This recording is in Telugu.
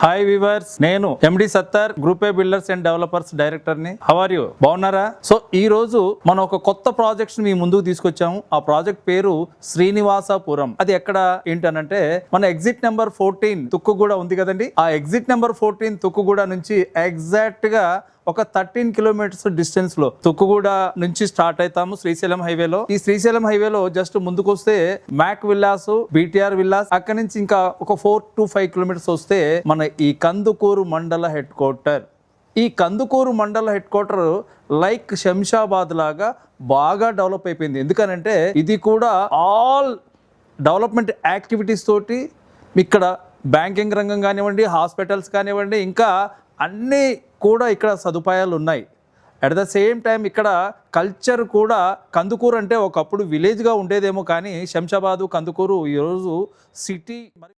హాయ్ వీవర్స్, నేను MD Sattar, group A builders and developers director ని. How are you? బాగున్నారా? సో ఈ రోజు మనం ఒక కొత్త ప్రాజెక్ట్స్ మీ ముందుకు తీసుకొచ్చాము. ఆ ప్రాజెక్ట్ పేరు శ్రీనివాసపురం. అది ఎక్కడ ఏంటనంటే మన ఎగ్జిట్ నెంబర్ 14 తుక్కుగూడ ఉంది కదండి. ఆ ఎగ్జిట్ నెంబర్ 14 తుక్కుగూడ నుంచి ఎగ్జాక్ట్ గా ఒక 13 కిలోమీటర్స్ డిస్టెన్స్ లో తుక్కుగూడ నుంచి స్టార్ట్ అవుతాము శ్రీశైలం హైవేలో. ఈ శ్రీశైలం హైవేలో జస్ట్ ముందుకు వస్తే మ్యాక్ విల్లాస్, బీటీఆర్ విల్లాస్, అక్కడి నుంచి ఇంకా ఒక 4 to 5 కిలోమీటర్స్ వస్తే మన ఈ కందుకూరు మండల హెడ్ క్వార్టర్. ఈ కందుకూరు మండల హెడ్ క్వార్టర్ లైక్ శంషాబాద్ లాగా బాగా డెవలప్ అయిపోయింది. ఎందుకనంటే ఇది కూడా ఆల్ డెవలప్మెంట్ యాక్టివిటీస్ తోటి ఇక్కడ బ్యాంకింగ్ రంగం కానివ్వండి, హాస్పిటల్స్ కానివ్వండి, ఇంకా అన్నీ కూడా ఇక్కడ సదుపాయాలు ఉన్నాయి. అట్ ద సేమ్ టైం ఇక్కడ కల్చర్ కూడా, కందుకూరు అంటే ఒకప్పుడు విలేజ్గా ఉండేదేమో కానీ శంషాబాదు కందుకూరు ఈరోజు సిటీ.